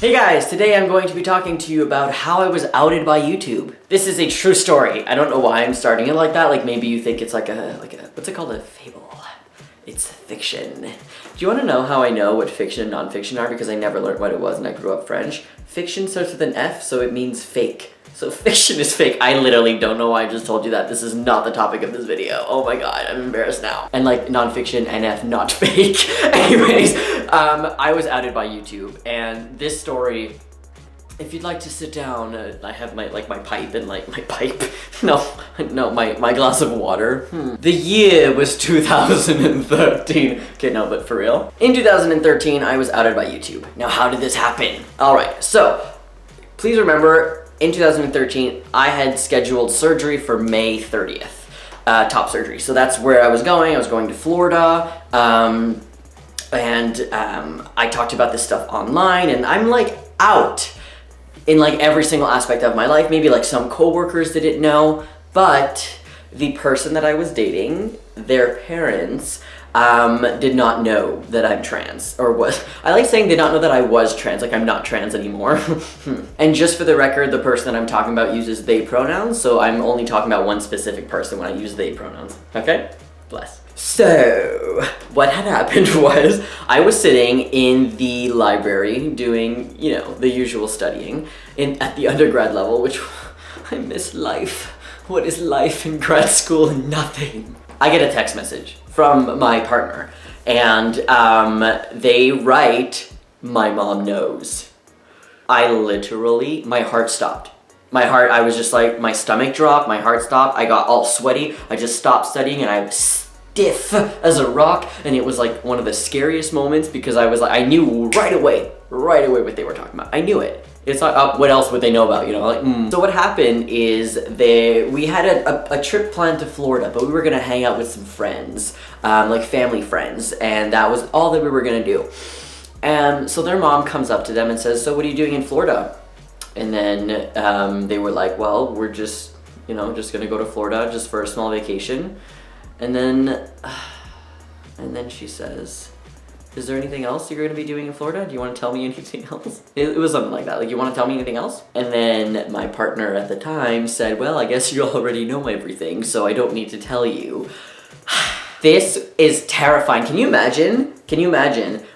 Hey guys, today I'm going to be talking to you about how I was outed by YouTube. This is a true story. I don't know why I'm starting it like that. Like maybe you think it's like a what's it called? A fable. It's fiction. Do you want to know how I know what fiction and non-fiction are? Because I never learned what it was and I grew up French. Fiction starts with an F, so it means fake. So fiction is fake. I literally don't know why I just told you that. This is not the topic of this video. Oh my god, I'm embarrassed now. And like non-fiction, NF, not fake. Anyways, I was outed by YouTube, and this story, if you'd like to sit down, I have my pipe and my pipe. No, my glass of water. The year was 2013. Okay, no, but for real. In 2013, I was outed by YouTube. Now, how did this happen? All right, so please remember, in 2013, I had scheduled surgery for May 30th, top surgery. So that's where I was going. I was going to Florida, and I talked about this stuff online, and I'm like out in like every single aspect of my life. Maybe like some coworkers didn't know, but the person that I was dating, their parents, did not know that I'm trans, or was. I like saying did not know that I was trans, like I'm not trans anymore. And just for the record, the person that I'm talking about uses they pronouns, so I'm only talking about one specific person when I use they pronouns, okay? Bless. So, what had happened was, I was sitting in the library doing, you know, the usual studying at the undergrad level, which I miss life. What is life in grad school? Nothing. I get a text message from my partner, and they write, "My mom knows." I literally, my heart stopped. I was just like, my stomach dropped, my heart stopped, I got all sweaty, I just stopped studying, and I was stiff as a rock, and it was like one of the scariest moments because I was like, I knew right away what they were talking about. I knew it. It's not, what else would they know about, you know, like, So what happened is we had a trip planned to Florida, but we were gonna hang out with some friends, like family friends, and that was all that we were gonna do. And so their mom comes up to them and says, "So what are you doing in Florida?" And then they were like, "Well, we're just, you know, just gonna go to Florida just for a small vacation." And then she says, "Is there anything else you're going to be doing in Florida? Do you want to tell me anything else?" It was something like that. Like, "You want to tell me anything else?" And then my partner at the time said, "Well, I guess you already know everything, so I don't need to tell you." This is terrifying. Can you imagine?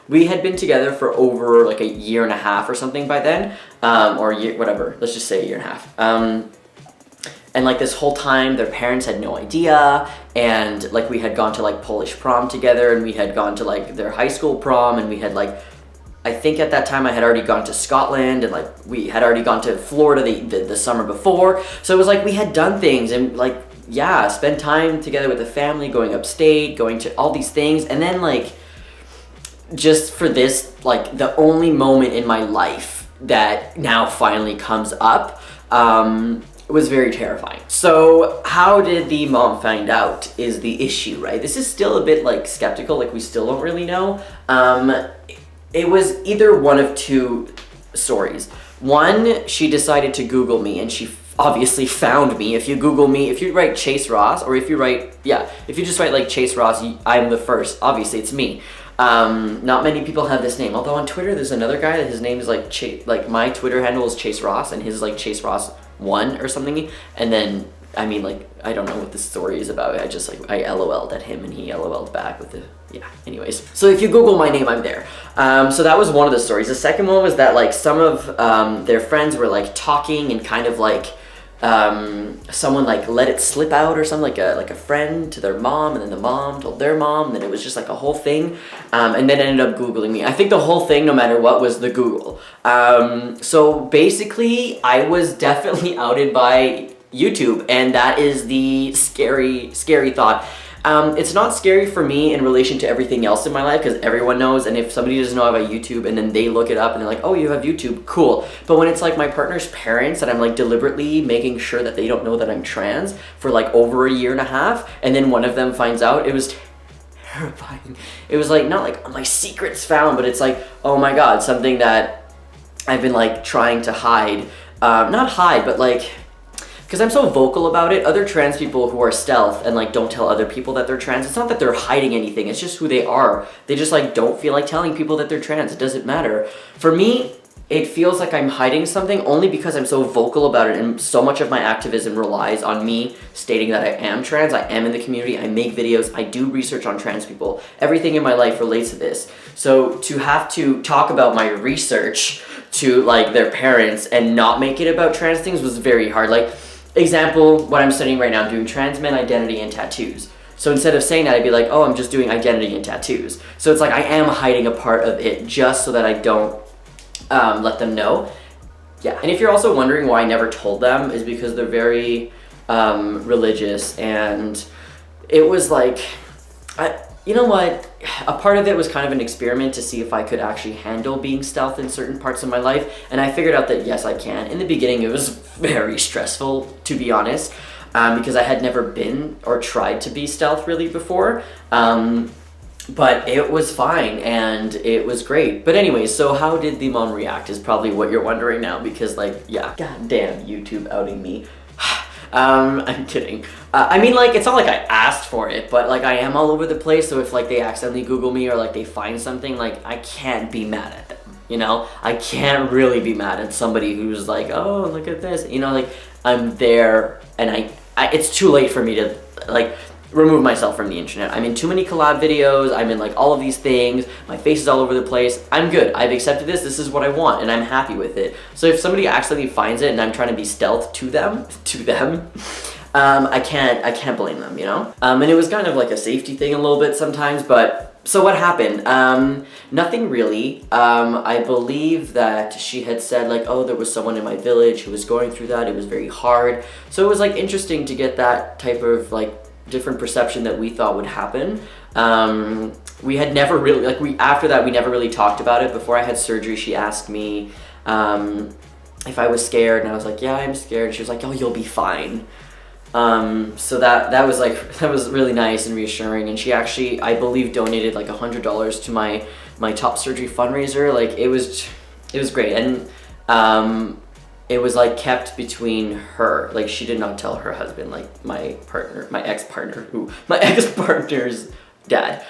We had been together for over like a year and a half or something by then, or a year, whatever. Let's just say a year and a half. And like this whole time, their parents had no idea, and like we had gone to like Polish prom together, and we had gone to like their high school prom, and we had like, I think at that time I had already gone to Scotland, and like we had already gone to Florida the summer before. So it was like we had done things, and like, yeah, spend time together with the family, going upstate, going to all these things, and then like, just for this, like the only moment in my life that now finally comes up, it was very terrifying. So how did the mom find out is the issue, right? This is still a bit like skeptical, like we still don't really know. It was either one of two stories. One, she decided to Google me, and she obviously found me. If you Google me, if you write Chase Ross, or if you just write like Chase Ross, I'm the first. Obviously, it's me. Not many people have this name. Although on Twitter, there's another guy that his name is like Chase. Like my Twitter handle is Chase Ross, and his is like Chase Ross 1 or something. And then, I mean, like, I don't know what this story is about. I just like, I LOL'd at him and he LOL'd back with the, yeah, anyways. So if you Google my name, I'm there. So that was one of the stories. The second one was that like some of their friends were like talking and kind of like, someone like let it slip out or something, like a friend to their mom, and then the mom told their mom, and then it was just like a whole thing, and then ended up Googling me. I think the whole thing, no matter what, was the Google. So basically I was definitely outed by YouTube, and that is the scary thought. It's not scary for me in relation to everything else in my life, because everyone knows, and if somebody doesn't know about YouTube and then they look it up and they're like, "Oh, you have YouTube, cool." But when it's like my partner's parents and I'm like deliberately making sure that they don't know that I'm trans for like over a year and a half, and then one of them finds out, it was terrifying. It was like, not like my secret's found, but it's like, oh my god, something that I've been like trying to hide. Not hide, but like, because I'm so vocal about it, other trans people who are stealth and like don't tell other people that they're trans, it's not that they're hiding anything, it's just who they are. They just like don't feel like telling people that they're trans. It doesn't matter. For me, it feels like I'm hiding something only because I'm so vocal about it, and so much of my activism relies on me stating that I am trans, I am in the community, I make videos, I do research on trans people. Everything in my life relates to this. So to have to talk about my research to like their parents and not make it about trans things was very hard. Like, example, what I'm studying right now, I'm doing trans men identity and tattoos. So instead of saying that, I'd be like, oh, I'm just doing identity and tattoos. So it's like I am hiding a part of it just so that I don't let them know. Yeah, and if you're also wondering why I never told them, is because they're very religious, and it was like, you know what, a part of it was kind of an experiment to see if I could actually handle being stealth in certain parts of my life, and I figured out that yes, I can. In the beginning, it was very stressful, to be honest, because I had never been or tried to be stealth really before. But it was fine, and it was great. But anyways, so how did the mom react is probably what you're wondering now, because like, yeah, goddamn YouTube outing me. I'm kidding. I mean, like, it's not like I asked for it, but like I am all over the place, so if like they accidentally Google me or like they find something, like I can't be mad at them, you know? I can't really be mad at somebody who's like, oh, look at this, you know, like I'm there, and I it's too late for me to like remove myself from the internet. I'm in too many collab videos, I'm in like all of these things, my face is all over the place. I'm good, I've accepted this is what I want, and I'm happy with it. So if somebody accidentally finds it and I'm trying to be stealth to them, I can't blame them, you know? And it was kind of like a safety thing a little bit sometimes, but so what happened? Nothing really. I believe that she had said like, oh, there was someone in my village who was going through that, it was very hard. So it was like interesting to get that type of like different perception that we thought would happen. We had never really, like after that we never really talked about it. Before I had surgery, she asked me if I was scared, and I was like, yeah, I'm scared. And she was like, oh, you'll be fine. So that was like, that was really nice and reassuring. And she actually, I believe, donated like $100 to my top surgery fundraiser. Like it was great. And it was like kept between her, like she did not tell her husband, like my ex-partner's dad.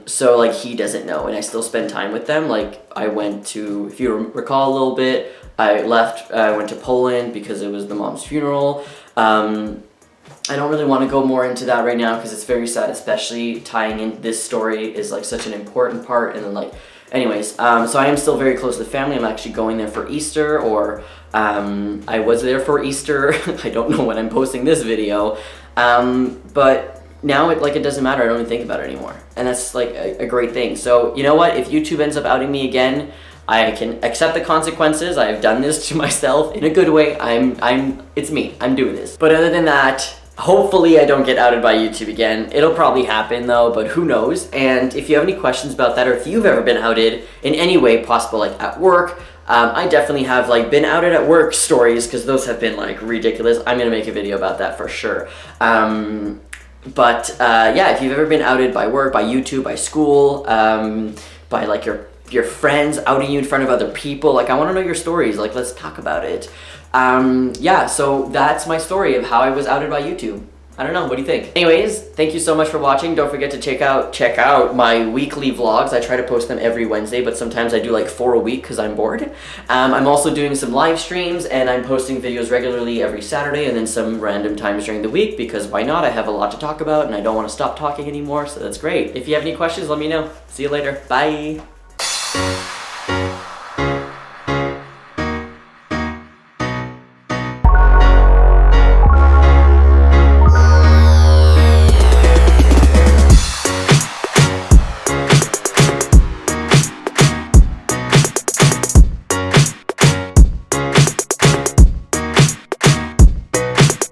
So like he doesn't know, and I still spend time with them. Like I went to, if you recall a little bit, I went to Poland because it was the mom's funeral. I don't really want to go more into that right now because it's very sad, especially tying in this story is like such an important part. And then like, anyways, so I am still very close to the family. I'm actually going there for Easter, or I was there for Easter. I don't know when I'm posting this video, but now it doesn't matter. I don't even think about it anymore, and that's like a great thing. So you know what? If YouTube ends up outing me again, I can accept the consequences. I've done this to myself in a good way. It's me. I'm doing this. But other than that, hopefully I don't get outed by YouTube again. It'll probably happen though, but who knows? And if you have any questions about that, or if you've ever been outed in any way possible, like at work, I definitely have like been outed at work stories, because those have been like ridiculous. I'm gonna make a video about that for sure. But yeah, if you've ever been outed by work, by YouTube, by school, by like your friends outing you in front of other people, like I want to know your stories. Like, let's talk about it. Yeah, so that's my story of how I was outed by YouTube. I don't know, what do you think? Anyways, thank you so much for watching. Don't forget to check out my weekly vlogs. I try to post them every Wednesday, but sometimes I do like 4 a week because I'm bored. I'm also doing some live streams, and I'm posting videos regularly every Saturday, and then some random times during the week, because why not? I have a lot to talk about and I don't want to stop talking anymore, so that's great. If you have any questions, let me know. See you later. Bye.